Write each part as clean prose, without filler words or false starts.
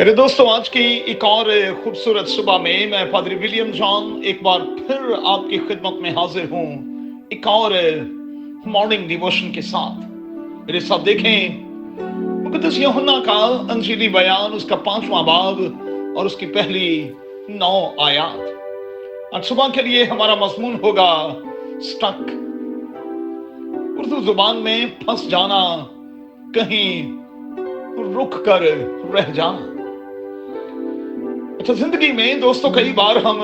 میرے دوستوں، آج کی ایک اور خوبصورت صبح میں میں پادری ولیم جان ایک بار پھر آپ کی خدمت میں حاضر ہوں، ایک اور مارننگ ڈیووشن کے ساتھ۔ میرے ساتھ دیکھیں مقدس یوحنا کا انجیلی بیان، اس کا 5واں باب اور اس کی پہلی 9 آیات۔ آج صبح کے لیے ہمارا مضمون ہوگا سٹک، اردو زبان میں پھنس جانا، کہیں رک کر رہ جانا۔ اچھا، زندگی میں دوستوں کئی بار ہم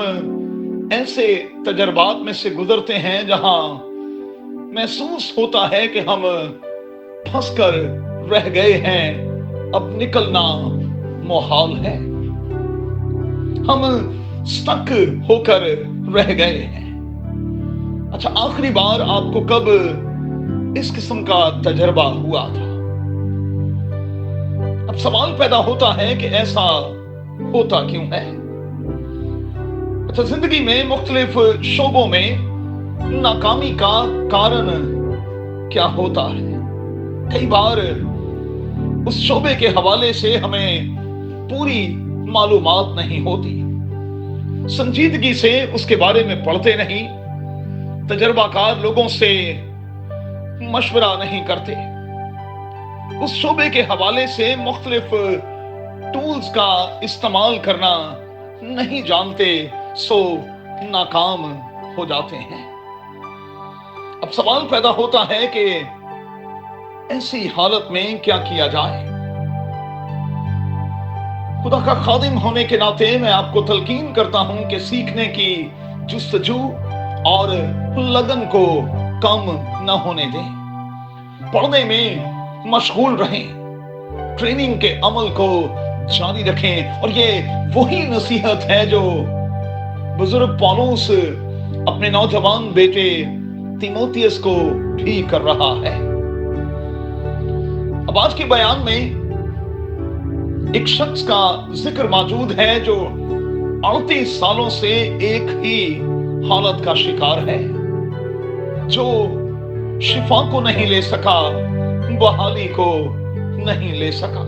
ایسے تجربات میں سے گزرتے ہیں جہاں محسوس ہوتا ہے کہ ہم پھنس کر رہ گئے ہیں، اب نکلنا محال ہے، ہم سٹک ہو کر رہ گئے ہیں۔ اچھا، آخری بار آپ کو کب اس قسم کا تجربہ ہوا تھا؟ اب سوال پیدا ہوتا ہے کہ ایسا ہوتا کیوں ہے؟ اچھا، زندگی میں مختلف شعبوں میں ناکامی کا کارن کیا ہوتا ہے؟ کئی بار اس شعبے کے حوالے سے ہمیں پوری معلومات نہیں ہوتی، سنجیدگی سے اس کے بارے میں پڑھتے نہیں، تجربہ کار لوگوں سے مشورہ نہیں کرتے، اس شعبے کے حوالے سے مختلف ٹولز کا استعمال کرنا نہیں جانتے، سو ناکام ہو جاتے ہیں۔ اب سوال پیدا ہوتا ہے کہ ایسی حالت میں کیا کیا جائے؟ خدا کا خادم ہونے کے ناطے میں آپ کو تلقین کرتا ہوں کہ سیکھنے کی جستجو اور لگن کو کم نہ ہونے دیں، پڑھنے میں مشغول رہیں، ٹریننگ کے عمل کو جاری رکھیں، اور یہ وہی نصیحت ہے جو بزرگ پولس اپنے نوجوان بیٹے تیموتھیوس کو بھی کر رہا ہے۔ اب آج کے بیان میں ایک شخص کا ذکر موجود ہے جو 38 سالوں سے ایک ہی حالت کا شکار ہے، جو شفا کو نہیں لے سکا، بحالی کو نہیں لے سکا۔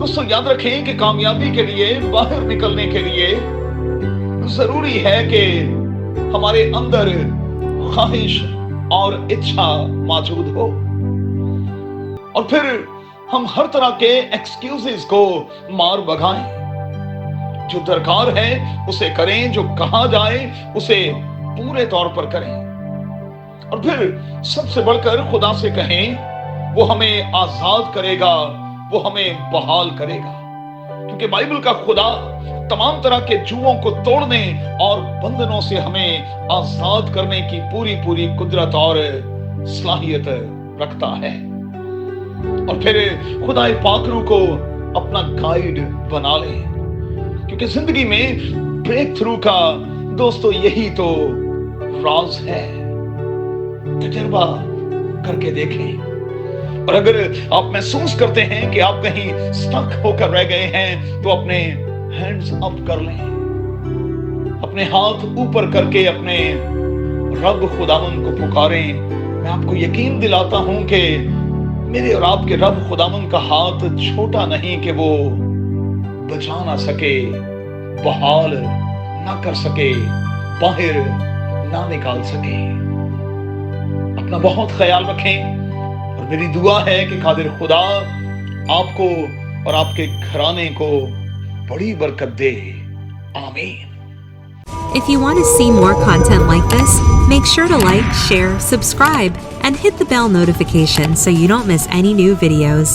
دوستو، یاد رکھیں کہ کامیابی کے لیے، باہر نکلنے کے لیے ضروری ہے کہ ہمارے اندر خواہش اور اچھا موجود ہو، اور پھر ہم ہر طرح کے ایکسکیوزز کو مار بھگائیں، جو درکار ہے اسے کریں، جو کہا جائے اسے پورے طور پر کریں، اور پھر سب سے بڑھ کر خدا سے کہیں وہ ہمیں آزاد کرے گا، وہ ہمیں بحال کرے گا، کیونکہ بائبل کا خدا تمام طرح کے جوؤں کو توڑنے اور بندنوں سے ہمیں آزاد کرنے کی پوری قدرت اور صلاحیت رکھتا ہے۔ اور پھر خدا پاک روح کو اپنا گائیڈ بنا لیں، کیونکہ زندگی میں بریک تھرو کا دوستو یہی تو راز ہے۔ تجربہ کر کے دیکھیں، اور اگر آپ محسوس کرتے ہیں کہ آپ کہیں سٹک ہو کر رہ گئے ہیں تو اپنے ہینڈز اپ کر لیں، اپنے ہاتھ اوپر کر کے اپنے رب خداوند کو پکاریں۔ میں آپ کو یقین دلاتا ہوں کہ میرے اور آپ کے رب خداوند کا ہاتھ چھوٹا نہیں کہ وہ بچا نہ سکے، بحال نہ کر سکے، باہر نہ نکال سکے۔ اپنا بہت خیال رکھیں، اور میری دعا ہے کہ قادر خدا آپ کو اور آپ کے گھرانے کو بڑی برکت دے، آمین۔ If you want to see more content like this, make sure to like, share, subscribe, and hit the bell notification so you don't miss any new videos.